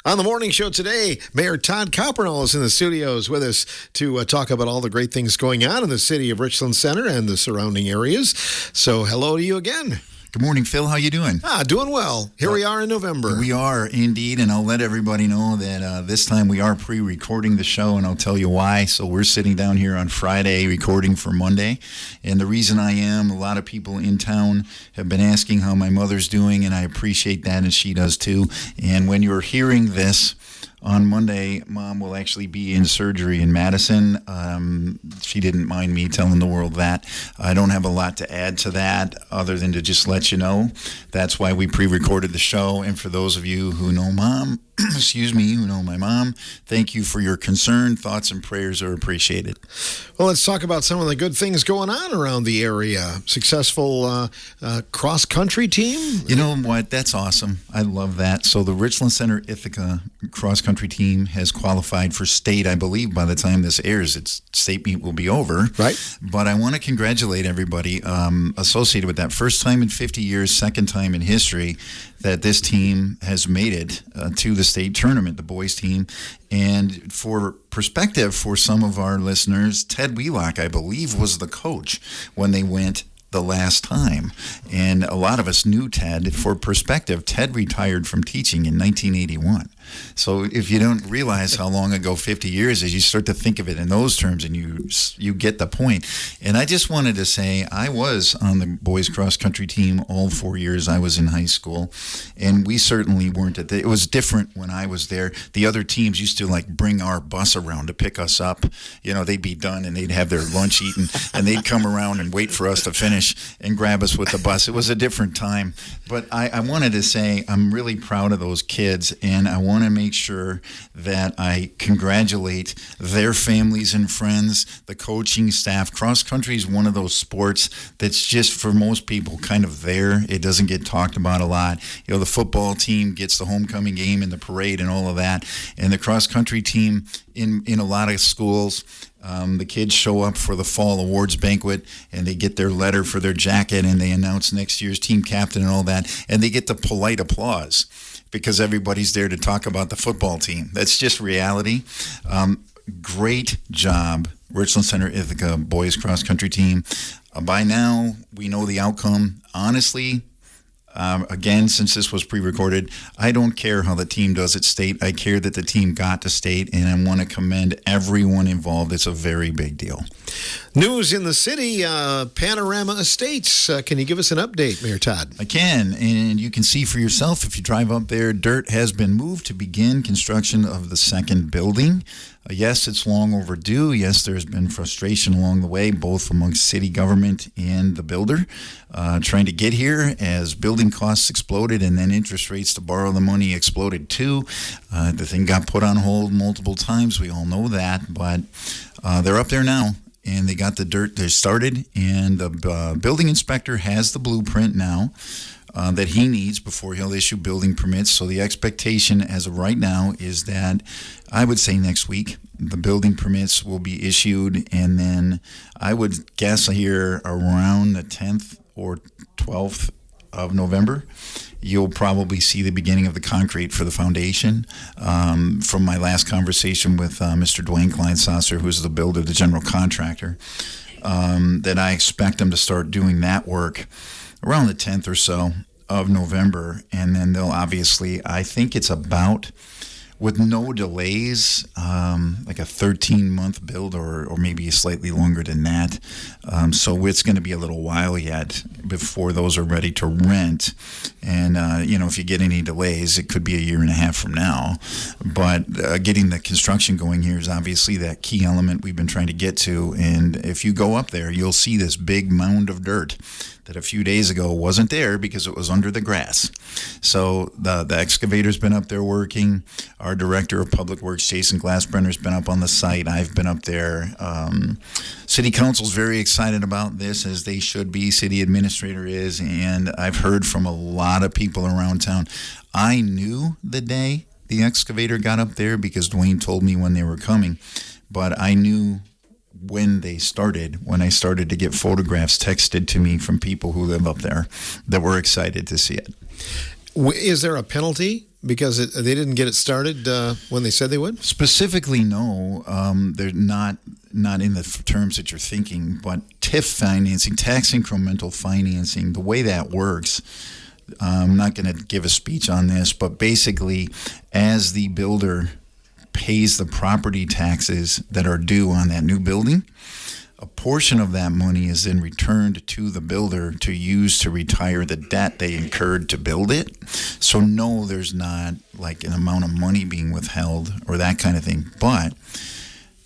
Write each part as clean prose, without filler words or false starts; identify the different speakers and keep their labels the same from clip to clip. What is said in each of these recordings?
Speaker 1: On the morning show today, Mayor Todd Coppernoll is in the studios with us to talk about all the great things going on in the city of Richland Center and the surrounding areas. So hello to you again.
Speaker 2: Good morning, Phil. How you doing?
Speaker 1: Doing well. Here we are in November.
Speaker 2: We are indeed, and I'll let everybody know that this time we are pre-recording the show, and I'll tell you why. So we're sitting down here on Friday recording for Monday, and the reason I am, a lot of people in town have been asking how my mother's doing, and I appreciate that, and she does too. And when you're hearing this, on Monday, Mom will actually be in surgery in Madison. She didn't mind me telling the world that. I don't have a lot to add to that other than to just let you know. That's why we pre-recorded the show. And for those of you who know Mom, who know my mom, thank you for your concern. Thoughts and prayers are appreciated.
Speaker 1: Well, let's talk about some of the good things going on around the area. Successful cross-country team?
Speaker 2: You know what? That's awesome. I love that. So the Richland Center Ithaca cross-country team has qualified for state, I believe, by the time this airs. Its state meet will be over.
Speaker 1: Right.
Speaker 2: But I want to congratulate everybody associated with that. First time in 50 years, second time in history that this team has made it to the state tournament, the boys team. And for perspective for some of our listeners, Ted Wheelock, I believe, was the coach when they went the last time. And a lot of us knew Ted. For perspective, Ted retired from teaching in 1981. So if you don't realize how long ago 50 years is, you start to think of it in those terms and you get the point. And I just wanted to say I was on the boys cross country team all 4 years I was in high school, and we certainly weren't at it was different when I was there. The other teams used to bring our bus around to pick us up. You know, they'd be done and they'd have their lunch eaten and they'd come around and wait for us to finish and grab us with the bus. It was a different time. But I wanted to say I'm really proud of those kids, and I want to make sure that I congratulate their families and friends, the coaching staff. Cross country is one of those sports that's just, for most people, kind of there. It doesn't get talked about a lot. You know, the football team gets the homecoming game and the parade and all of that, and the cross country team in a lot of schools, the kids show up for the fall awards banquet and they get their letter for their jacket and they announce next year's team captain and all that, and they get the polite applause because everybody's there to talk about the football team. That's just reality. Great job, Richland Center Ithaca boys cross country team. By now, we know the outcome. Honestly, again, since this was pre-recorded, I don't care how the team does at state. I care that the team got to state, and I want to commend everyone involved. It's a very big deal.
Speaker 1: News in the city, Panorama Estates. Can you give us an update, Mayor Todd?
Speaker 2: I can, and you can see for yourself if you drive up there. Dirt has been moved to begin construction of the second building. Yes, it's long overdue. Yes, there's been frustration along the way, both amongst city government and the builder, trying to get here as building costs exploded and then interest rates to borrow the money exploded too. The thing got put on hold multiple times. We all know that, but they're up there now. And they got the dirt. They started, and the building inspector has the blueprint now that he needs before he'll issue building permits. So the expectation as of right now is that I would say next week the building permits will be issued, and then I would guess here around the 10th or 12th of November, you'll probably see the beginning of the concrete for the foundation. From my last conversation with Mr. Dwayne Kleinsasser, who's the builder, the general contractor, that I expect them to start doing that work around the 10th or so of November. And then they'll obviously, I think it's about, with no delays, like a 13-month build or maybe slightly longer than that. So it's going to be a little while yet before those are ready to rent. And, if you get any delays, it could be a year and a half from now. But getting the construction going here is obviously that key element we've been trying to get to. And if you go up there, you'll see this big mound of dirt that a few days ago wasn't there because it was under the grass. So the excavator's been up there working. Our director of public works, Jason Glassbrenner's been up on the site. I've been up there. City council's very excited about this, as they should be. City administrator is, and I've heard from a lot of people around town. I knew the day the excavator got up there because Dwayne told me when they were coming, but I knew when I started to get photographs texted to me from people who live up there that were excited to see it.
Speaker 1: Is there a penalty because they didn't get it started when they said they would?
Speaker 2: Specifically, no. They're not in the terms that you're thinking, but TIF financing, tax incremental financing, the way that works, I'm not going to give a speech on this, but basically, as the builder pays the property taxes that are due on that new building, a portion of that money is then returned to the builder to use to retire the debt they incurred to build it. So no, there's not like an amount of money being withheld or that kind of thing. But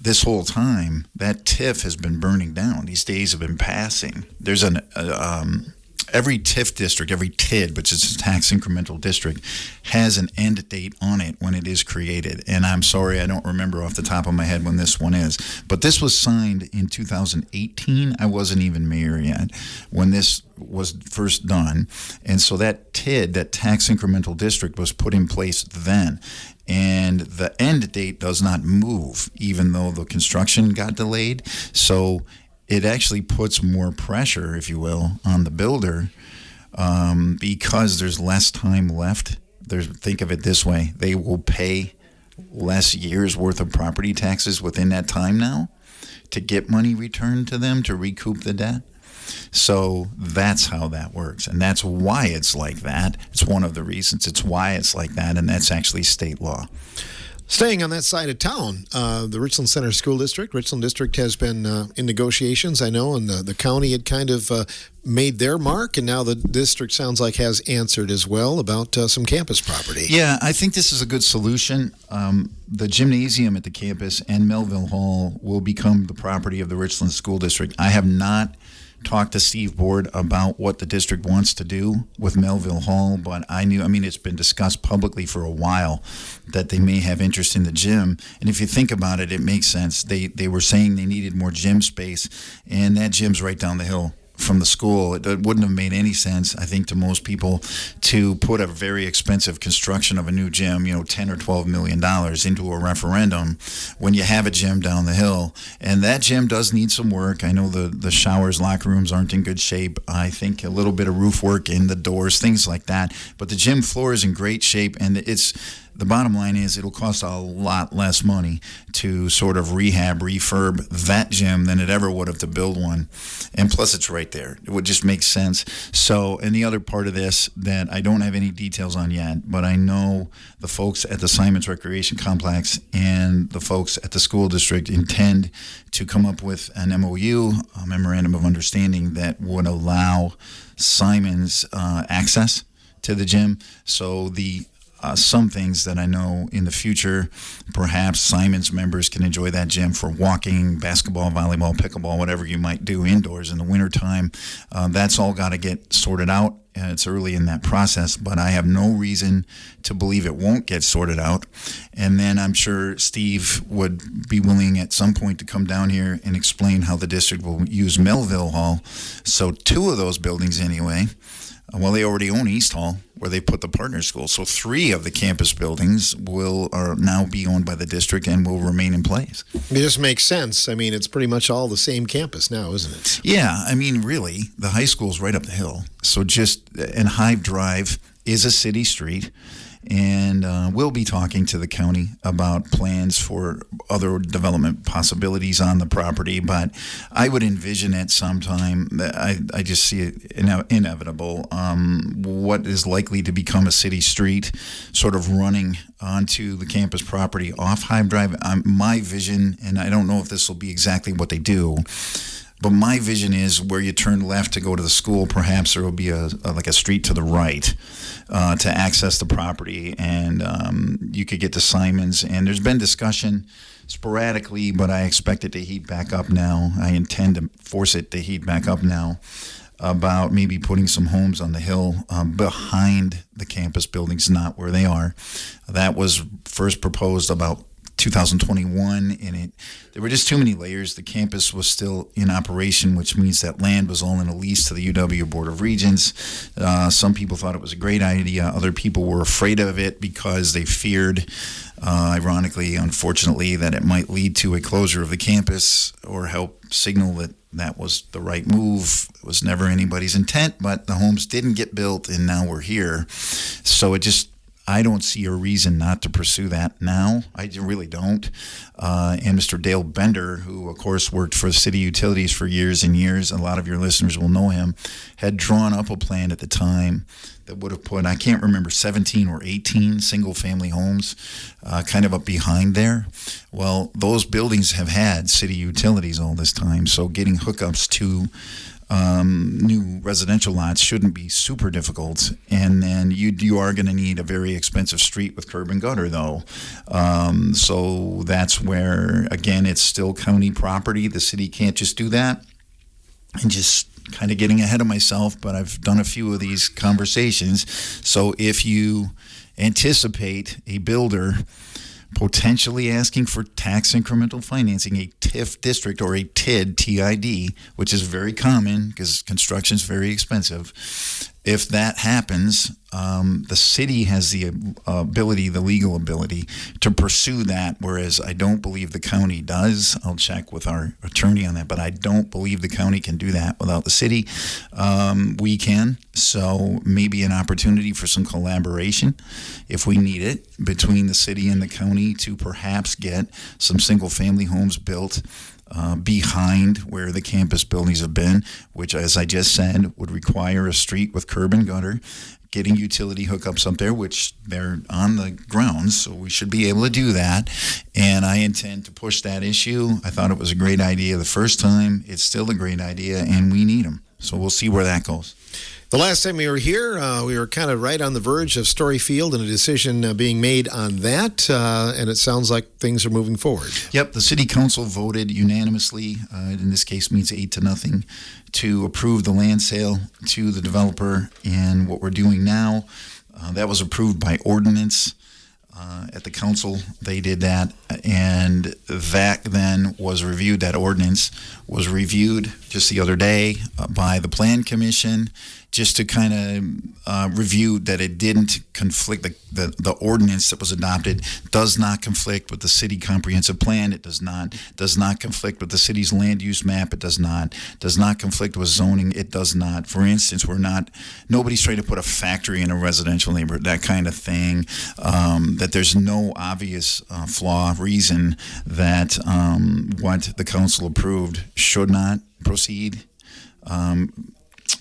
Speaker 2: this whole time, that TIF has been burning down. These days have been passing. There's every TIF district, every TID, which is a tax incremental district, has an end date on it when it is created. And I'm sorry, I don't remember off the top of my head when this one is. But this was signed in 2018. I wasn't even mayor yet when this was first done. And so that TID, that tax incremental district, was put in place then. And the end date does not move, even though the construction got delayed. So it actually puts more pressure, if you will, on the builder because there's less time left. Think of it this way. They will pay less years' worth of property taxes within that time now to get money returned to them to recoup the debt. So that's how that works. And that's why it's like that. It's one of the reasons. It's why it's like that. And that's actually state law.
Speaker 1: Staying on that side of town, the Richland Center School District. Richland District has been in negotiations, I know, and the county had kind of made their mark, and now the district sounds like has answered as well about some campus property.
Speaker 2: Yeah, I think this is a good solution. The gymnasium at the campus and Melville Hall will become the property of the Richland School District. I have not talked to Steve Board about what the district wants to do with Melville Hall, but it's been discussed publicly for a while that they may have interest in the gym. And if you think about it, it makes sense. They were saying they needed more gym space, and that gym's right down the hill from the school. It wouldn't have made any sense, I think, to most people to put a very expensive construction of a new gym, $10 or $12 million into a referendum when you have a gym down the hill. And that gym does need some work. I know the showers, locker rooms aren't in good shape. I think a little bit of roof work in the doors, things like that. But the gym floor is in great shape, and the bottom line is it'll cost a lot less money to sort of refurb that gym than it ever would have to build one. And plus, it's right there. It would just make sense. So, and the other part of this that I don't have any details on yet, but I know the folks at the Simons Recreation Complex and the folks at the school district intend to come up with an MOU, a memorandum of understanding, that would allow Simons access to the gym. So some things that I know in the future, perhaps Simons members can enjoy that gym for walking, basketball, volleyball, pickleball, whatever you might do indoors in the wintertime. That's all got to get sorted out. It's early in that process, but I have no reason to believe it won't get sorted out. And then I'm sure Steve would be willing at some point to come down here and explain how the district will use Melville Hall. So 2 of those buildings anyway. Well, they already own East Hall, where they put the partner school. So 3 of the campus buildings are now be owned by the district and will remain in place.
Speaker 1: It just makes sense. I mean, it's pretty much all the same campus now, isn't it?
Speaker 2: Yeah, I mean, really, the high school's right up the hill. So and Hive Drive is a city street. And we'll be talking to the county about plans for other development possibilities on the property. But I would envision it sometime. I just see it inevitable. What is likely to become a city street, sort of running onto the campus property off Hive Drive. My vision, and I don't know if this will be exactly what they do, but my vision is where you turn left to go to the school, perhaps there will be like a street to the right to access the property, and you could get to Simons. And there's been discussion sporadically, but I expect it to heat back up now. I intend to force it to heat back up now about maybe putting some homes on the hill behind the campus buildings, not where they are. That was first proposed about 2021, and there were just too many layers. The campus was still in operation, which means that land was all in a lease to the UW Board of Regents. Some people thought it was a great idea. Other people were afraid of it because they feared Ironically, unfortunately, that it might lead to a closure of the campus or help signal that that was the right move. It was never anybody's intent, but the homes didn't get built, and now we're here. So I don't see a reason not to pursue that now. I really don't. And Mr. Dale Bender, who, of course, worked for City Utilities for years and years, a lot of your listeners will know him, had drawn up a plan at the time that would have put, I can't remember, 17 or 18 single-family homes kind of up behind there. Well, those buildings have had City Utilities all this time, so getting hookups to new residential lots shouldn't be super difficult. And then you are going to need a very expensive street with curb and gutter, though. So that's where, again, it's still county property. The city can't just do that. And just kind of getting ahead of myself, but I've done a few of these conversations. So if you anticipate a builder potentially asking for tax incremental financing, a TIF district or a TID, TID, which is very common because construction is very expensive. If that happens, the city has the ability, the legal ability to pursue that, whereas I don't believe the county does. I'll check with our attorney on that, but I don't believe the county can do that without the city. We can, so maybe an opportunity for some collaboration if we need it between the city and the county to perhaps get some single-family homes built behind where the campus buildings have been, which, as I just said, would require a street with curb and gutter, getting utility hookups up there, which they're on the grounds, so we should be able to do that. And I intend to push that issue. I thought it was a great idea the first time. It's still a great idea, and we need them. So we'll see where that goes.
Speaker 1: The last time we were here, we were kind of right on the verge of Story Field and a decision being made on that, and it sounds like things are moving forward.
Speaker 2: Yep, the city council voted unanimously, in this case means 8-0, to approve the land sale to the developer. And what we're doing now, that was approved by ordinance. At the council, they did that, and that then was reviewed. That ordinance was reviewed just the other day by the Plan Commission, just to kind of review that it didn't conflict. The ordinance that was adopted does not conflict with the city comprehensive plan. It does not conflict with the city's land use map. It does not conflict with zoning. It does not. For instance, nobody's trying to put a factory in a residential neighborhood, that kind of thing. That there's no obvious reason that what the council approved should not proceed.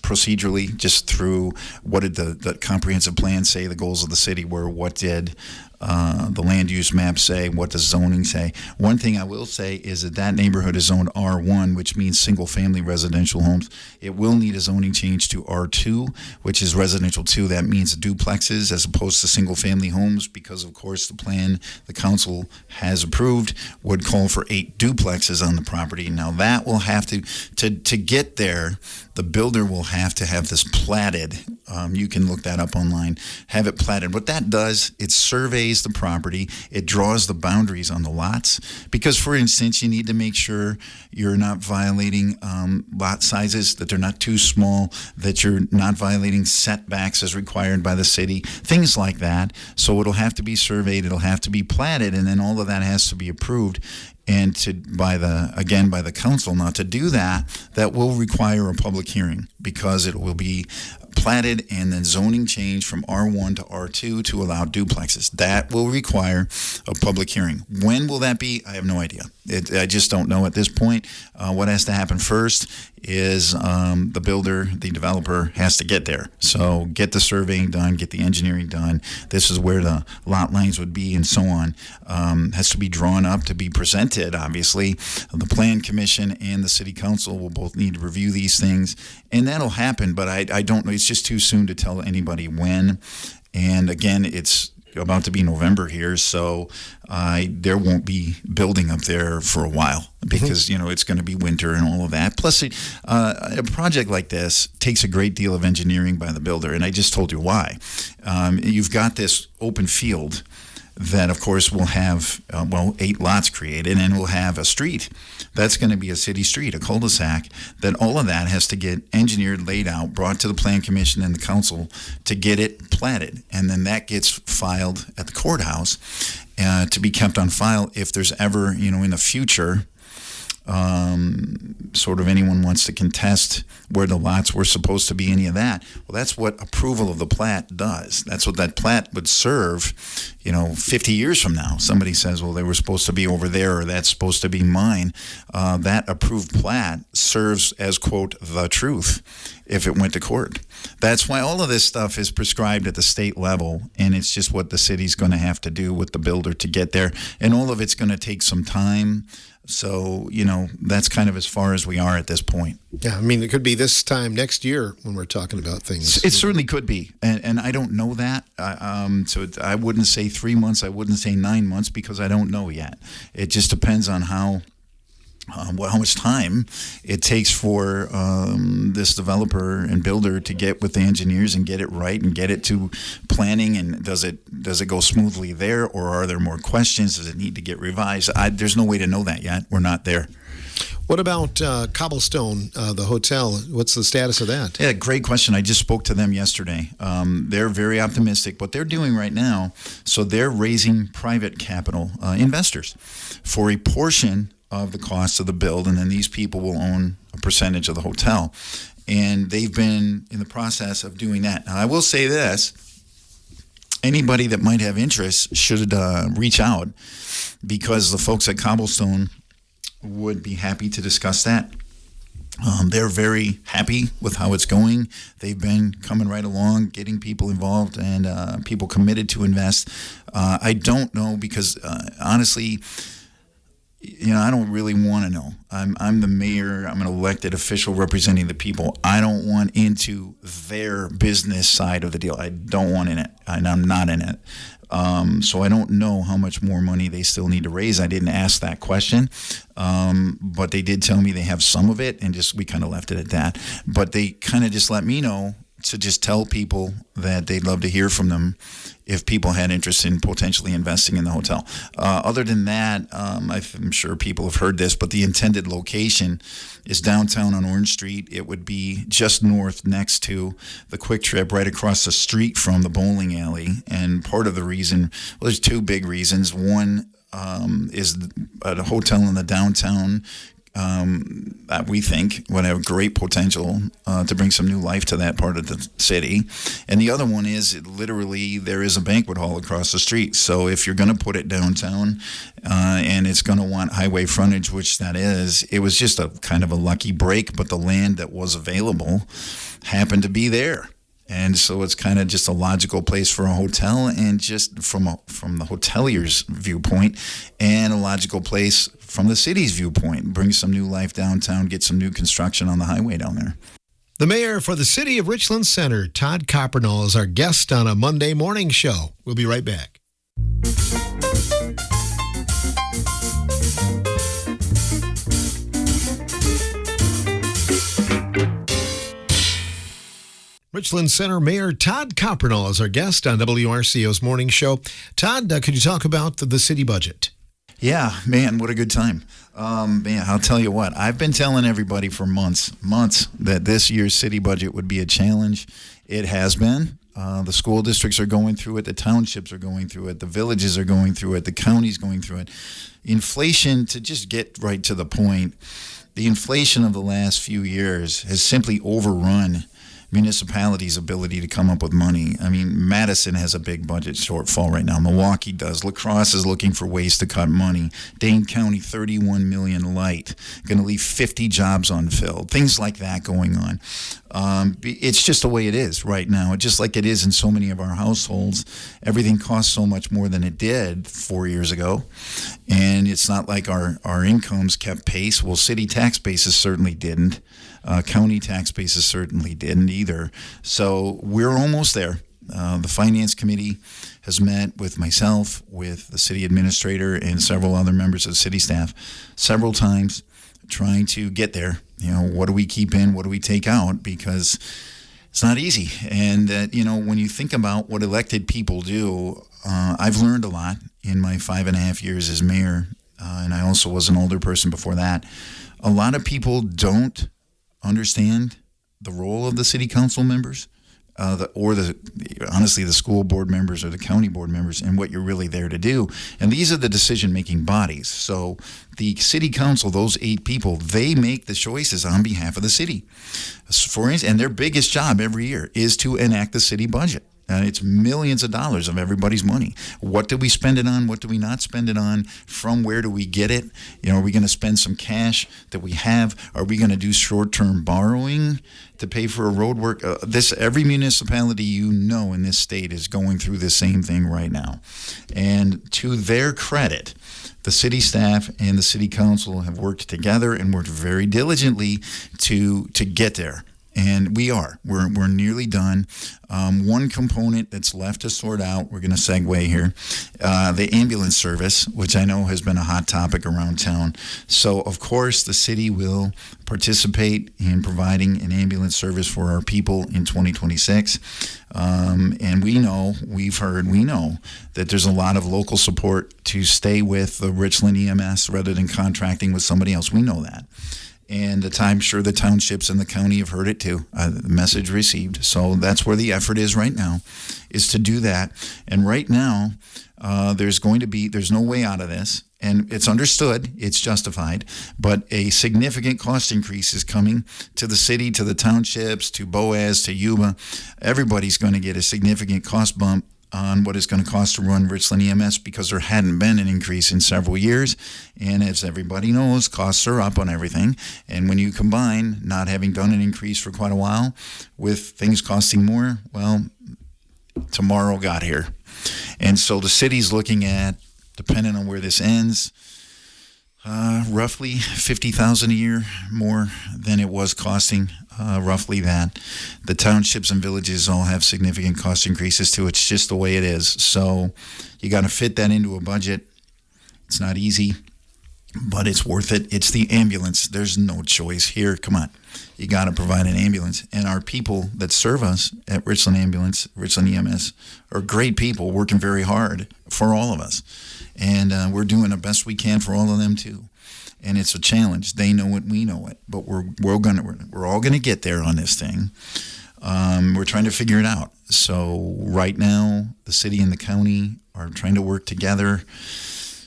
Speaker 2: Procedurally, just through what did the comprehensive plan say the goals of the city were, what did the land use map say, what does zoning say. One thing I will say is that neighborhood is zoned R1, which means single family residential homes. It will need a zoning change to R2, which is residential 2. That means duplexes as opposed to single family homes, because of course the plan the council has approved would call for 8 duplexes on the property. Now that will have to get there, the builder will have to have this platted. You can look that up online. Have it platted. What that does, it surveys the property. It draws the boundaries on the lots. Because, for instance, you need to make sure you're not violating lot sizes, that they're not too small, that you're not violating setbacks as required by the city, things like that. So it'll have to be surveyed. It'll have to be platted, and then all of that has to be approved. And by the council. Now, to do that, that will require a public hearing, because it will be platted and then zoning change from R1 to R2 to allow duplexes. That will require a public hearing. When will that be? I have no idea. I just don't know at this point. What has to happen first is the builder, the developer, has to get there. So get the surveying done, get the engineering done. This is where the lot lines would be and so on. Has to be drawn up to be presented, obviously. The Plan Commission and the City Council will both need to review these things, and that'll happen, but I don't know. It's just too soon to tell anybody when. And again, it's about to be November here, so there won't be building up there for a while, because it's going to be winter and all of that. Plus, a project like this takes a great deal of engineering by the builder, and I just told you why. You've got this open field that, of course, will have 8 lots created, and will have a street. That's going to be a city street, a cul-de-sac. That all of that has to get engineered, laid out, brought to the Plan Commission and the council to get it platted, and then that gets filed at the courthouse. to be kept on file if there's ever, in the future, sort of anyone wants to contest where the lots were supposed to be, any of that. Well, that's what approval of the plat does. That's what that plat would serve, 50 years from now. Somebody says, well, they were supposed to be over there, or that's supposed to be mine. That approved plat serves as, quote, the truth if it went to court. That's why all of this stuff is prescribed at the state level, and it's just what the city's going to have to do with the builder to get there. And all of it's going to take some time. So, that's kind of as far as we are at this point.
Speaker 1: Yeah, I mean, it could be this time next year when we're talking about things.
Speaker 2: It certainly could be. And I don't know that. So I wouldn't say 3 months. I wouldn't say 9 months because I don't know yet. It just depends on how much time it takes for this developer and builder to get with the engineers and get it right and get it to planning. And does it go smoothly there, or are there more questions? Does it need to get revised? There's no way to know that yet. We're not there.
Speaker 1: What about Cobblestone, the hotel? What's the status of that?
Speaker 2: Yeah, great question. I just spoke to them yesterday. They're very optimistic. What they're doing right now, so they're raising private capital investors for a portion of the cost of the build, and then these people will own a percentage of the hotel. And they've been in the process of doing that. Now, I will say this. Anybody that might have interest should reach out, because the folks at Cobblestone would be happy to discuss that. They're very happy with how it's going. They've been coming right along, getting people involved and people committed to invest. I don't know because, honestly, I don't really want to know. I'm the mayor. I'm an elected official representing the people. I don't want into their business side of the deal. I don't want in it, and I'm not in it. So I don't know how much more money they still need to raise. I didn't ask that question, but they did tell me they have some of it, and we kind of left it at that. But they kind of just let me know to just tell people that they'd love to hear from them if people had interest in potentially investing in the hotel. Other than that, I'm sure people have heard this, but the intended location is downtown on Orange Street. It would be just north next to the Quick Trip, right across the street from the bowling alley. And part of the reason, well, there's two big reasons. One is a hotel in the downtown that we think would have great potential to bring some new life to that part of the city. And the other one is literally there is a banquet hall across the street. So if you're going to put it downtown and it's going to want highway frontage, which that is, it was just a kind of a lucky break, but the land that was available happened to be there. And so it's kind of just a logical place for a hotel, and just from the hotelier's viewpoint, and a logical place from the city's viewpoint. Bring some new life downtown, get some new construction on the highway down there.
Speaker 1: The mayor for the city of Richland Center, Todd Coppernoll, is our guest on a Monday morning show. We'll be right back. Richland Center Mayor Todd Coppernoll is our guest on WRCO's Morning Show. Todd, could you talk about the city budget?
Speaker 2: Yeah, man, what a good time. Man, I'll tell you what, I've been telling everybody for months, that this year's city budget would be a challenge. It has been. The school districts are going through it. The townships are going through it. The villages are going through it. The county's going through it. Inflation, to just get right to the point, the inflation of the last few years has simply overrun municipalities' ability to come up with money. I mean, Madison has a big budget shortfall right now. Milwaukee does. La Crosse is looking for ways to cut money. Dane County, 31 million light. Going to leave 50 jobs unfilled. Things like that going on. It's just the way it is right now. Just like it is in so many of our households. Everything costs so much more than it did 4 years ago. And it's not like our incomes kept pace. Well, city tax bases certainly didn't. County tax bases certainly didn't either. So we're almost there. The Finance Committee has met with myself, with the city administrator, and several other members of the city staff several times, trying to get there. What do we keep in? What do we take out? Because it's not easy. And, when you think about what elected people do, I've learned a lot in my 5.5 years as mayor, and I also was an older person before that. A lot of people don't understand the role of the city council members. honestly, the school board members or the county board members, and what you're really there to do. And these are the decision-making bodies. So the city council, those 8 people, they make the choices on behalf of the city. For instance, and their biggest job every year is to enact the city budget. It's millions of dollars of everybody's money. What do we spend it on? What do we not spend it on? From where do we get it? Are we going to spend some cash that we have? Are we going to do short-term borrowing to pay for a road work? Every municipality in this state is going through the same thing right now. And to their credit, the city staff and the city council have worked together and worked very diligently to get there. And we're nearly done. One component that's left to sort out, we're going to segue here, the ambulance service, which I know has been a hot topic around town. So, of course, the city will participate in providing an ambulance service for our people in 2026. And we know that there's a lot of local support to stay with the Richland EMS rather than contracting with somebody else. We know that. And I'm sure the townships and the county have heard it too, the message received. So that's where the effort is right now, is to do that. And right now, there's no way out of this. And it's understood, it's justified, but a significant cost increase is coming to the city, to the townships, to Boaz, to Yuba. Everybody's going to get a significant cost bump on what it's going to cost to run Richland EMS, because there hadn't been an increase in several years. And as everybody knows, costs are up on everything. And when you combine not having done an increase for quite a while with things costing more, well, tomorrow got here. And so the city's looking at, depending on where this ends, roughly $50,000 a year more than it was costing, roughly that. The townships and villages all have significant cost increases too. It's just the way it is. So you got to fit that into a budget. It's not easy, but it's worth it. It's the ambulance. There's no choice here. Come on. You got to provide an ambulance. And our people that serve us at Richland Ambulance, Richland EMS, are great people working very hard for all of us. And we're doing the best we can for all of them too. And it's a challenge. They know it, we know it, but we're all gonna get there on this thing. We're trying to figure it out. So right now, the city and the county are trying to work together,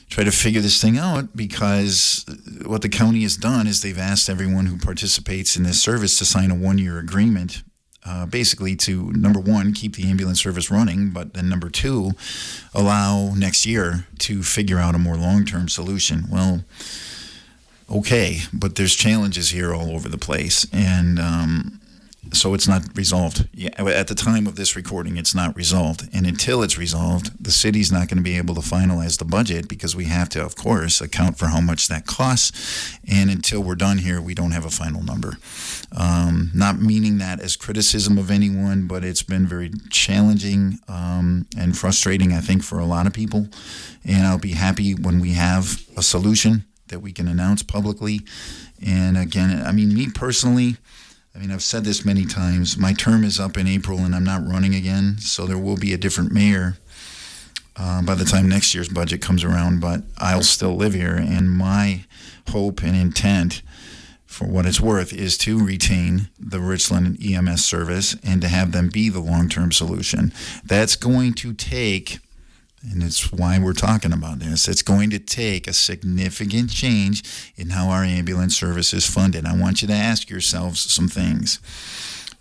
Speaker 2: try to figure this thing out, because what the county has done is they've asked everyone who participates in this service to sign a 1-year agreement, basically to, number one, keep the ambulance service running, but then number two, allow next year to figure out a more long-term solution. Well, okay, but there's challenges here all over the place, and so it's not resolved. At the time of this recording, it's not resolved, and until it's resolved, the city's not going to be able to finalize the budget, because we have to, of course, account for how much that costs, and until we're done here, we don't have a final number. Not meaning that as criticism of anyone, but it's been very challenging and frustrating, I think, for a lot of people, and I'll be happy when we have a solution that we can announce publicly. And again, I mean, me personally, I've said this many times, my term is up in April and I'm not running again, so there will be a different mayor by the time next year's budget comes around, but I'll still live here, and my hope and intent, for what it's worth, is to retain the Richland EMS service and to have them be the long-term solution. That's going to take, and it's why we're talking about this, it's going to take a significant change in how our ambulance service is funded. I want you to ask yourselves some things.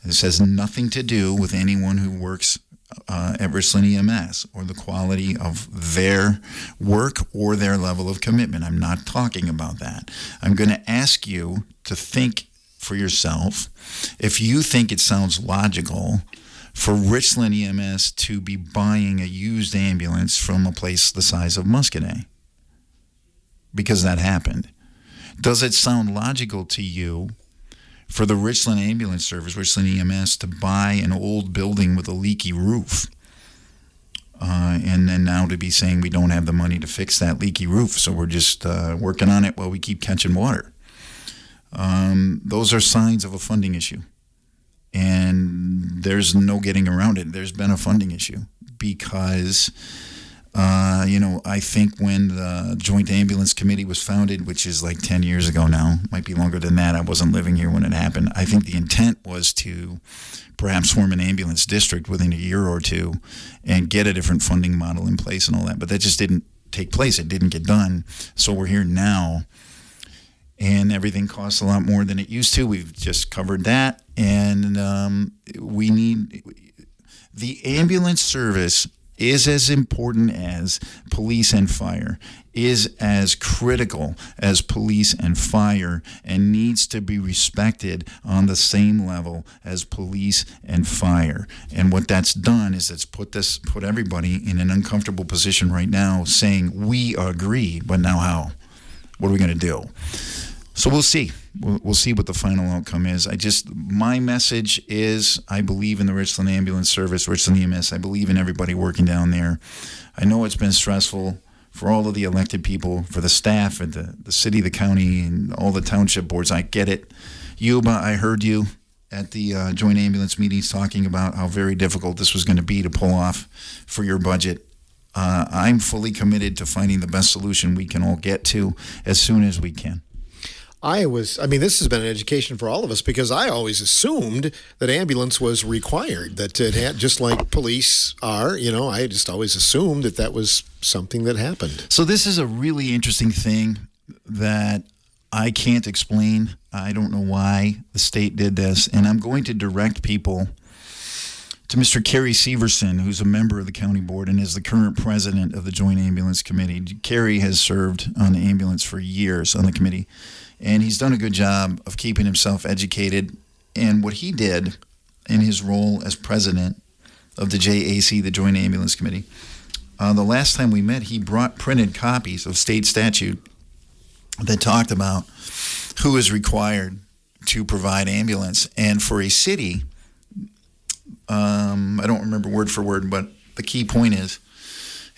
Speaker 2: This has nothing to do with anyone who works at Richland EMS or the quality of their work or their level of commitment. I'm not talking about that. I'm going to ask you to think for yourself if you think it sounds logical for Richland EMS to be buying a used ambulance from a place the size of Muscadet, because that happened. Does it sound logical to you for the Richland Ambulance Service, Richland EMS, to buy an old building with a leaky roof, and then now to be saying we don't have the money to fix that leaky roof, so we're just working on it while we keep catching water? Those are signs of a funding issue. And there's no getting around it. There's been a funding issue, because I think when the Joint Ambulance Committee was founded, which is like 10 years ago now, might be longer than that. I wasn't living here when it happened. I think the intent was to perhaps form an ambulance district within a year or two and get a different funding model in place and all that. But that just didn't take place. It didn't get done. So we're here now, and everything costs a lot more than it used to. We've just covered that. And we need the ambulance service is as important as police and fire, is as critical as police and fire, and needs to be respected on the same level as police and fire. And what that's done is it's put everybody in an uncomfortable position right now, saying we agree, but now how? What are we going to do? So we'll see. We'll see what the final outcome is. My message is I believe in the Richland Ambulance Service, Richland EMS. I believe in everybody working down there. I know it's been stressful for all of the elected people, for the staff at the city, the county, and all the township boards. I get it. Yuba, I heard you at the joint ambulance meetings talking about how very difficult this was going to be to pull off for your budget. I'm fully committed to finding the best solution we can all get to as soon as we can.
Speaker 1: This has been an education for all of us, because I always assumed that ambulance was required, that it had, just like police are, I just always assumed that was something that happened.
Speaker 2: So this is a really interesting thing that I can't explain. I don't know why the state did this, and I'm going to direct people to Mr. Kerry Severson, who's a member of the county board and is the current president of the Joint Ambulance Committee. Kerry has served on the ambulance for years on the committee, and he's done a good job of keeping himself educated. And what he did in his role as president of the JAC, the Joint Ambulance Committee, the last time we met, he brought printed copies of state statute that talked about who is required to provide ambulance. And for a city, I don't remember word for word, but the key point is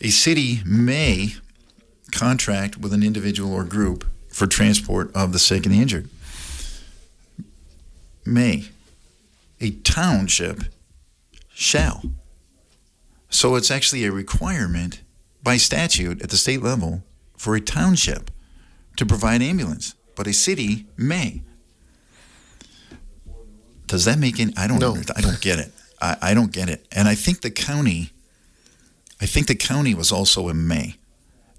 Speaker 2: a city may contract with an individual or group for transport of the sick and the injured. May. A township shall. So it's actually a requirement by statute at the state level for a township to provide ambulance, but a city may. Does that make any? I don't know. I don't get it. I don't get it. And I think the county was also a may,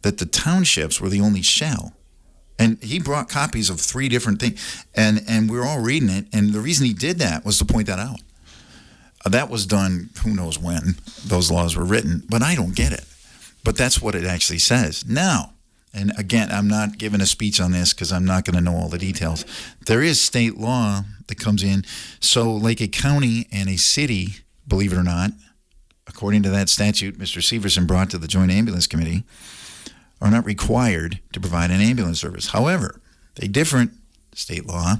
Speaker 2: that the townships were the only shall. And he brought copies of 3 different things, and we're all reading it. And the reason he did that was to point that out. That was done, who knows when those laws were written, but I don't get it. But that's what it actually says. Now, and again, I'm not giving a speech on this because I'm not going to know all the details. There is state law that comes in. So like a county and a city, believe it or not, according to that statute Mr. Severson brought to the Joint Ambulance Committee, are not required to provide an ambulance service. However, a different state law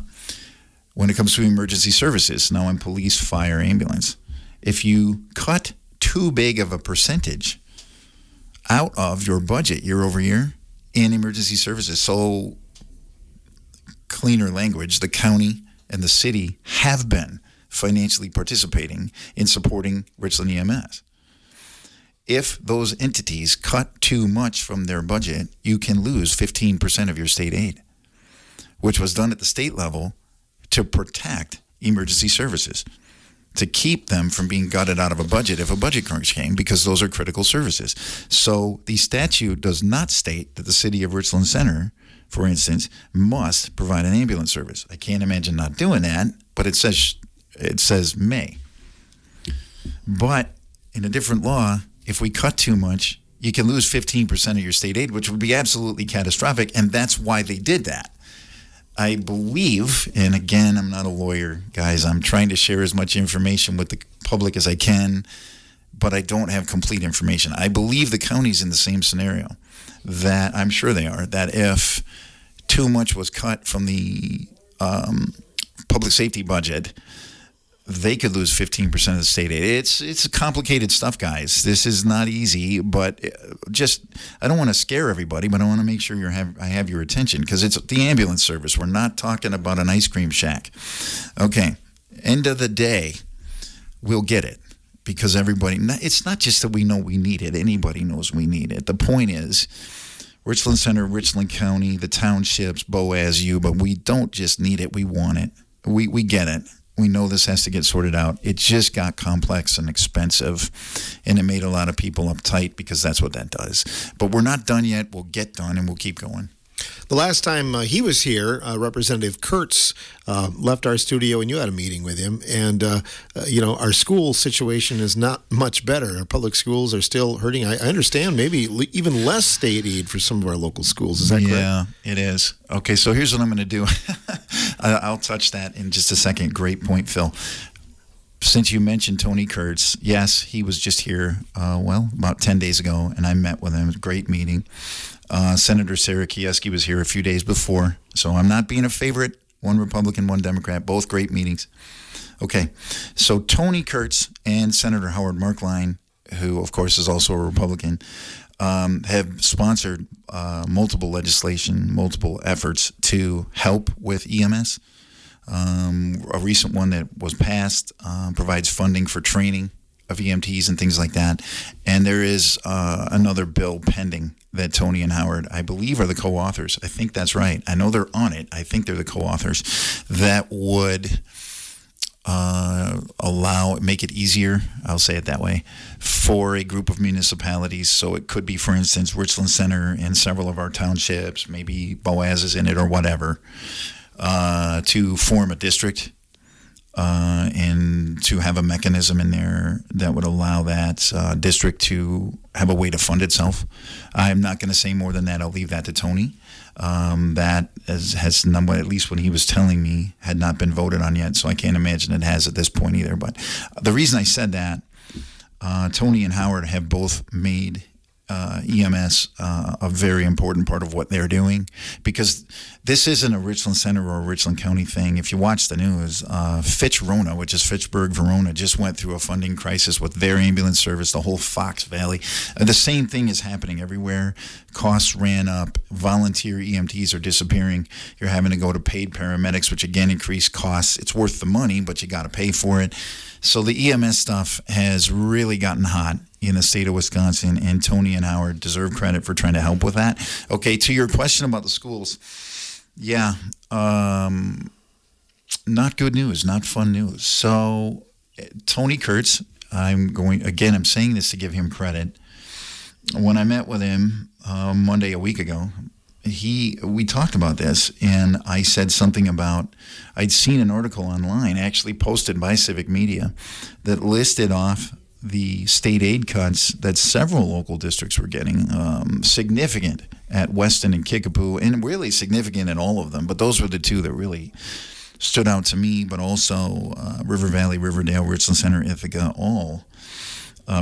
Speaker 2: when it comes to emergency services, now in police, fire, ambulance. If you cut too big of a percentage out of your budget year over year in emergency services, so cleaner language, the county and the city have been financially participating in supporting Richland EMS. If those entities cut too much from their budget, you can lose 15% of your state aid, which was done at the state level to protect emergency services, to keep them from being gutted out of a budget if a budget crunch came, because those are critical services. So the statute does not state that the city of Richland Center, for instance, must provide an ambulance service. I can't imagine not doing that, but it says may. But in a different law, if we cut too much, you can lose 15% of your state aid, which would be absolutely catastrophic, and that's why they did that. I believe, and again, I'm not a lawyer, guys. I'm trying to share as much information with the public as I can, but I don't have complete information. I believe the county's in the same scenario, that I'm sure they are, that if too much was cut from the public safety budget, they could lose 15% of the state aid. It's complicated stuff, guys. This is not easy, but I don't want to scare everybody, but I want to make sure I have your attention, because it's the ambulance service. We're not talking about an ice cream shack. Okay, end of the day, we'll get it. because everybody, it's not just that we know we need it. Anybody knows we need it. The point is, Richland Center, Richland County, the townships, Boaz, but we don't just need it. We want it. We get it. We know this has to get sorted out. It just got complex and expensive, and it made a lot of people uptight because that's what that does. But we're not done yet. We'll get done, and we'll keep going.
Speaker 1: The last time he was here, Representative Kurtz left our studio, and you had a meeting with him. And, our school situation is not much better. Our public schools are still hurting. I understand maybe even less state aid for some of our local schools. Is that correct?
Speaker 2: Yeah, it is. Okay, so here's what I'm going to do. I'll touch that in just a second. Great point, Phil. Since you mentioned Tony Kurtz, yes, he was just here, about 10 days ago, and I met with him. It was a great meeting. Senator Sarah Kieski was here a few days before, so I'm not being a favorite. One Republican, one Democrat, both great meetings. Okay, so Tony Kurtz and Senator Howard Markline, who, of course, is also a Republican, have sponsored multiple efforts to help with EMS. A recent one that was passed provides funding for training of EMTs and things like that. And there is another bill pending that Tony and Howard, I believe, are the co-authors. I think that's right. I know they're on it. I think they're the co-authors that would make it easier, I'll say it that way, for a group of municipalities. So it could be, for instance, Richland Center and several of our townships, maybe Boaz is in it or whatever, to form a district and to have a mechanism in there that would allow that district to have a way to fund itself. I'm not going to say more than that. I'll leave that to Tony. That has number, at least when he was telling me, had not been voted on yet, so I can't imagine it has at this point either. But the reason I said that, Tony and Howard have both made EMS a very important part of what they're doing, because this isn't a Richland Center or a Richland County thing. If you watch the news, Fitch-Rona, which is Fitchburg, Verona, just went through a funding crisis with their ambulance service, the whole Fox Valley. The same thing is happening everywhere. Costs ran up. Volunteer EMTs are disappearing. You're having to go to paid paramedics, which again increase costs. It's worth the money, but you got to pay for it. So the EMS stuff has really gotten hot in the state of Wisconsin, and Tony and Howard deserve credit for trying to help with that. Okay, to your question about the schools, yeah, not good news, not fun news. So Tony Kurtz, I'm saying this to give him credit. When I met with him Monday a week ago, we talked about this, and I said something about, I'd seen an article online, actually posted by Civic Media, that listed off the state aid cuts that several local districts were getting, significant at Weston and Kickapoo, and really significant in all of them. But those were the two that really stood out to me, but also River Valley, Riverdale, Richland Center, Ithaca, all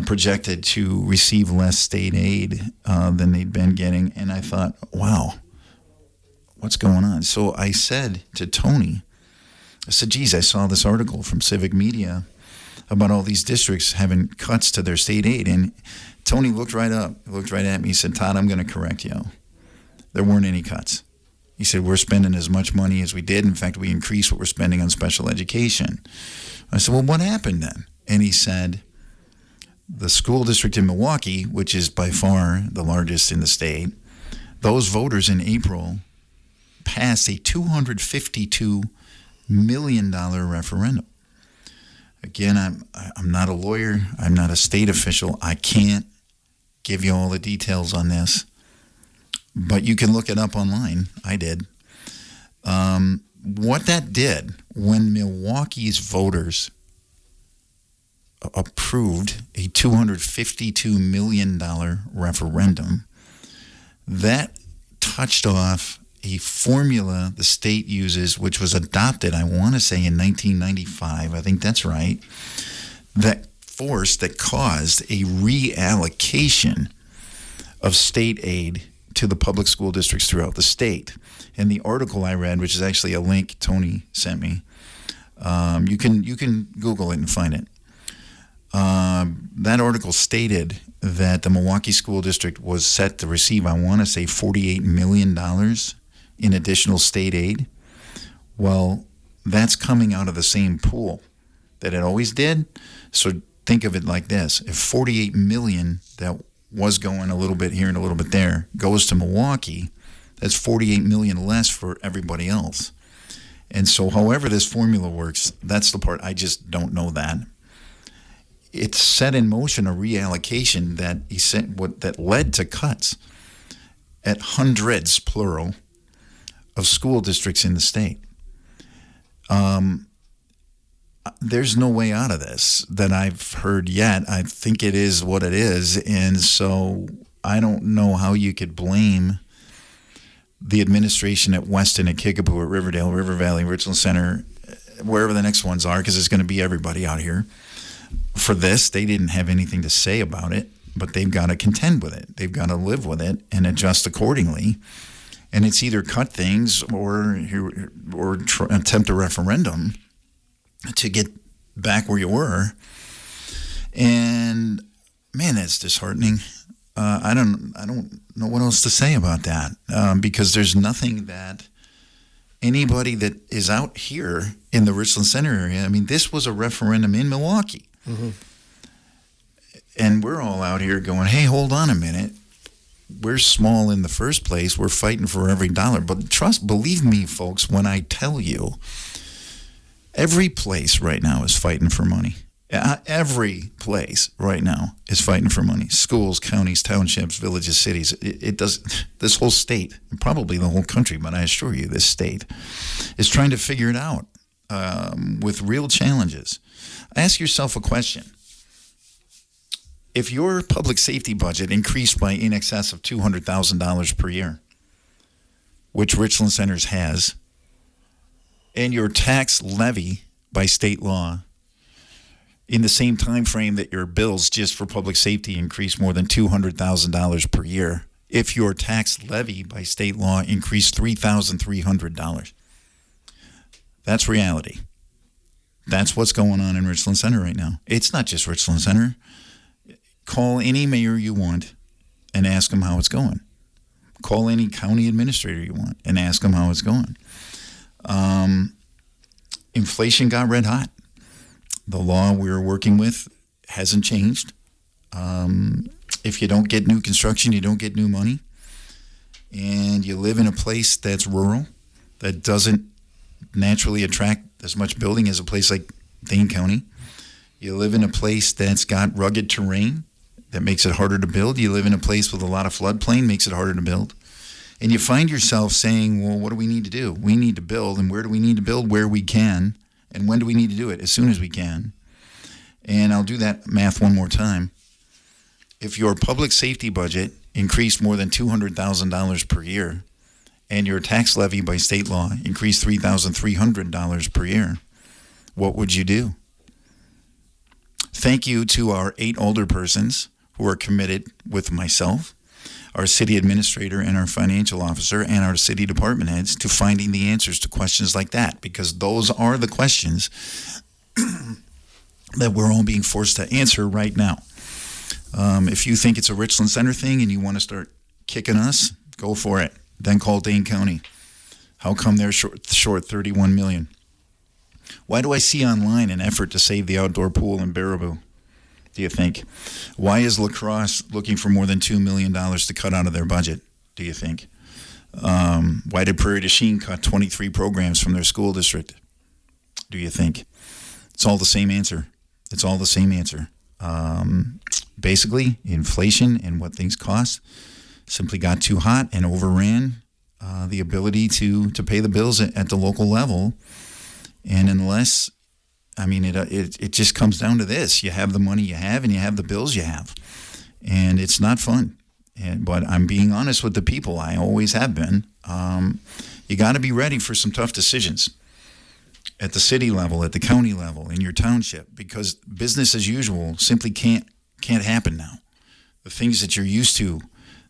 Speaker 2: projected to receive less state aid than they'd been getting. And I thought, wow, what's going on? So I said to Tony, I said, geez, I saw this article from Civic Media about all these districts having cuts to their state aid. And Tony looked right at me. He said, Todd, I'm going to correct you. There weren't any cuts. He said, we're spending as much money as we did. In fact, we increased what we're spending on special education. I said, well, what happened then? And he said, the school district in Milwaukee, which is by far the largest in the state, those voters in April passed a $252 million referendum. Again, I'm not a lawyer. I'm not a state official. I can't give you all the details on this, but you can look it up online. I did. What that did when Milwaukee's voters approved a $252 million referendum, that touched off a formula the state uses, which was adopted, I want to say, in 1995. I think that's right. That caused a reallocation of state aid to the public school districts throughout the state. And the article I read, which is actually a link Tony sent me, you can Google it and find it. That article stated that the Milwaukee School District was set to receive, I want to say, $48 million in additional state aid. Well, that's coming out of the same pool that it always did. So think of it like this. If 48 million that was going a little bit here and a little bit there goes to Milwaukee, that's 48 million less for everybody else. And so however this formula works, that's the part I just don't know that. It set in motion a reallocation that led to cuts at hundreds, plural, of school districts in the state. There's no way out of this that I've heard yet. I think it is what it is. And so I don't know how you could blame the administration at Weston, at Kickapoo, at Riverdale, River Valley, Richland Center, wherever the next ones are, because it's going to be everybody out here. For this, they didn't have anything to say about it, but they've got to contend with it. They've got to live with it and adjust accordingly. And it's either cut things or attempt a referendum to get back where you were. And man, that's disheartening. I don't know what else to say about that, because there's nothing that anybody that is out here in the Richland Center area. I mean, this was a referendum in Milwaukee. Mm-hmm. And we're all out here going, hey, hold on a minute. We're small in the first place. We're fighting for every dollar. But believe me, folks, when I tell you, every place right now is fighting for money. Every place right now is fighting for money. Schools, counties, townships, villages, cities. It does. This whole state, probably the whole country, but I assure you, this state is trying to figure it out with real challenges. Ask yourself a question. If your public safety budget increased by in excess of $200,000 per year, which Richland Centers has, and your tax levy by state law in the same time frame that your bills just for public safety increased more than $200,000 per year, if your tax levy by state law increased $3,300, that's reality. That's what's going on in Richland Center right now. It's not just Richland Center. Call any mayor you want and ask them how it's going. Call any county administrator you want and ask them how it's going. Inflation got red hot. The law we're working with hasn't changed. If you don't get new construction, you don't get new money. And you live in a place that's rural, that doesn't naturally attract as much building as a place like Dane County. You live in a place that's got rugged terrain that makes it harder to build. You live in a place with a lot of floodplain, makes it harder to build. And you find yourself saying, well, what do we need to do? We need to build. And where do we need to build? Where we can. And when do we need to do it? As soon as we can. And I'll do that math one more time. If your public safety budget increased more than $200,000 per year and your tax levy by state law increased $3,300 per year, what would you do? Thank you to our 8 older persons who are committed with myself, our city administrator and our financial officer and our city department heads to finding the answers to questions like that, because those are the questions that we're all being forced to answer right now. If you think it's a Richland Center thing and you want to start kicking us, go for it. Then call Dane County. How come they're short $31 million? Why do I see online an effort to save the outdoor pool in Baraboo, do you think? Why is La Crosse looking for more than $2 million to cut out of their budget, do you think? Why did Prairie du Chien cut 23 programs from their school district, do you think? It's all the same answer. It's all the same answer. Basically, inflation and what things cost simply got too hot and overran the ability to pay the bills at the local level. And unless, it just comes down to this. You have the money you have and you have the bills you have. And it's not fun. But I'm being honest with the people. I always have been. You got to be ready for some tough decisions at the city level, at the county level, in your township, because business as usual simply can't happen now. The things that you're used to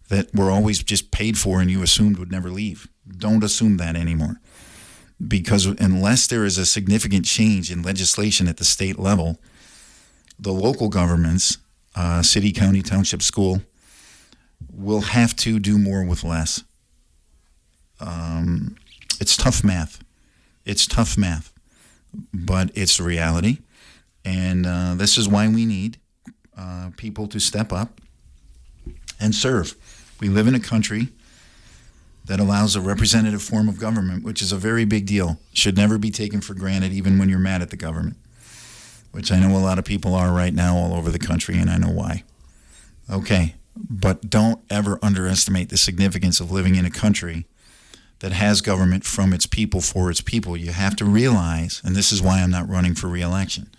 Speaker 2: that were always just paid for and you assumed would never leave. Don't assume that anymore. Because unless there is a significant change in legislation at the state level, the local governments, city, county, township, school, will have to do more with less. It's tough math. It's tough math. But it's the reality. And this is why we need people to step up and serve. We live in a country that allows a representative form of government, which is a very big deal. Should never be taken for granted, even when you're mad at the government, which I know a lot of people are right now all over the country, and I know why. Okay, but don't ever underestimate the significance of living in a country that has government from its people for its people. You have to realize, and this is why I'm not running for re-election,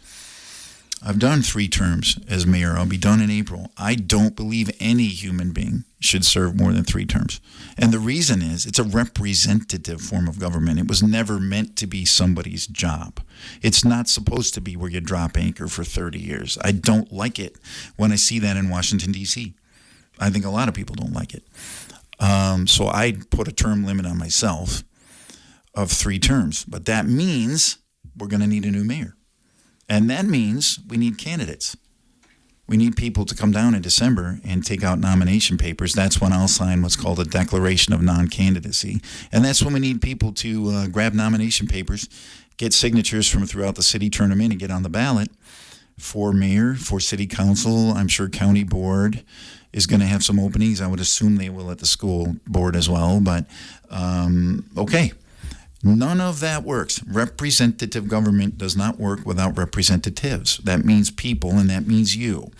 Speaker 2: I've done 3 terms as mayor. I'll be done in April. I don't believe any human being should serve more than 3 terms. And the reason is it's a representative form of government. It was never meant to be somebody's job. It's not supposed to be where you drop anchor for 30 years. I don't like it when I see that in Washington, D.C. I think a lot of people don't like it. So I put a term limit on myself of 3 terms. But that means we're going to need a new mayor. And that means we need candidates. We need people to come down in December and take out nomination papers. That's when I'll sign what's called a declaration of non-candidacy. And that's when we need people to grab nomination papers, get signatures from throughout the city, turn them in, and get on the ballot for mayor, for city council. I'm sure county board is going to have some openings. I would assume they will at the school board as well. But, okay. None of that works. Representative government does not work without representatives. That means people, and that means you.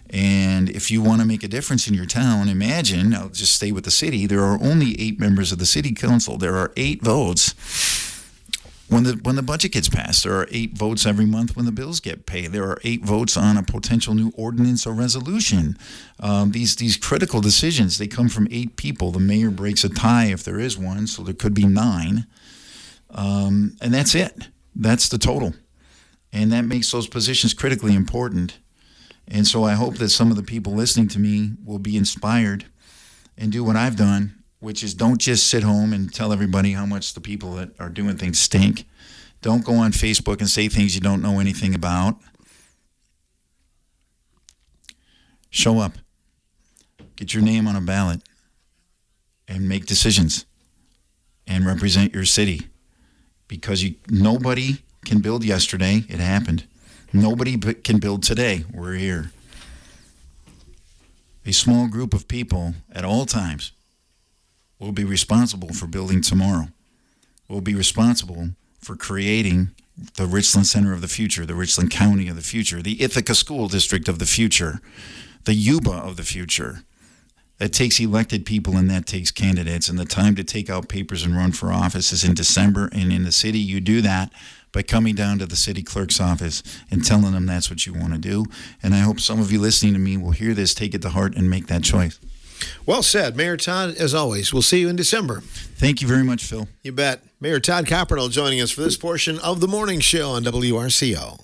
Speaker 2: And if you want to make a difference in your town, imagine, I'll just stay with the city, there are only 8 members of the city council. There are 8 votes when the budget gets passed. There are 8 votes every month when the bills get paid. There are 8 votes on a potential new ordinance or resolution. These critical decisions, they come from 8 people. The mayor breaks a tie if there is one, so there could be 9. And that's it. That's the total. And that makes those positions critically important. And so I hope that some of the people listening to me will be inspired and do what I've done, which is don't just sit home and tell everybody how much the people that are doing things stink. Don't go on Facebook and say things you don't know anything about. Show up. Get your name on a ballot and make decisions and represent your city. Because nobody can build yesterday. It happened. Nobody can build today. We're here. A small group of people at all times will be responsible for building tomorrow. Will be responsible for creating the Richland Center of the future, the Richland County of the future, the Ithaca School District of the future, the Yuba of the future. That takes elected people, and that takes candidates. And the time to take out papers and run for office is in December. And in the city, you do that by coming down to the city clerk's office and telling them that's what you want to do. And I hope some of you listening to me will hear this, take it to heart, and make that choice.
Speaker 1: Well said, Mayor Todd, as always. We'll see you in December.
Speaker 2: Thank you very much, Phil.
Speaker 1: You bet. Mayor Todd Coppernoll joining us for this portion of the morning show on WRCO.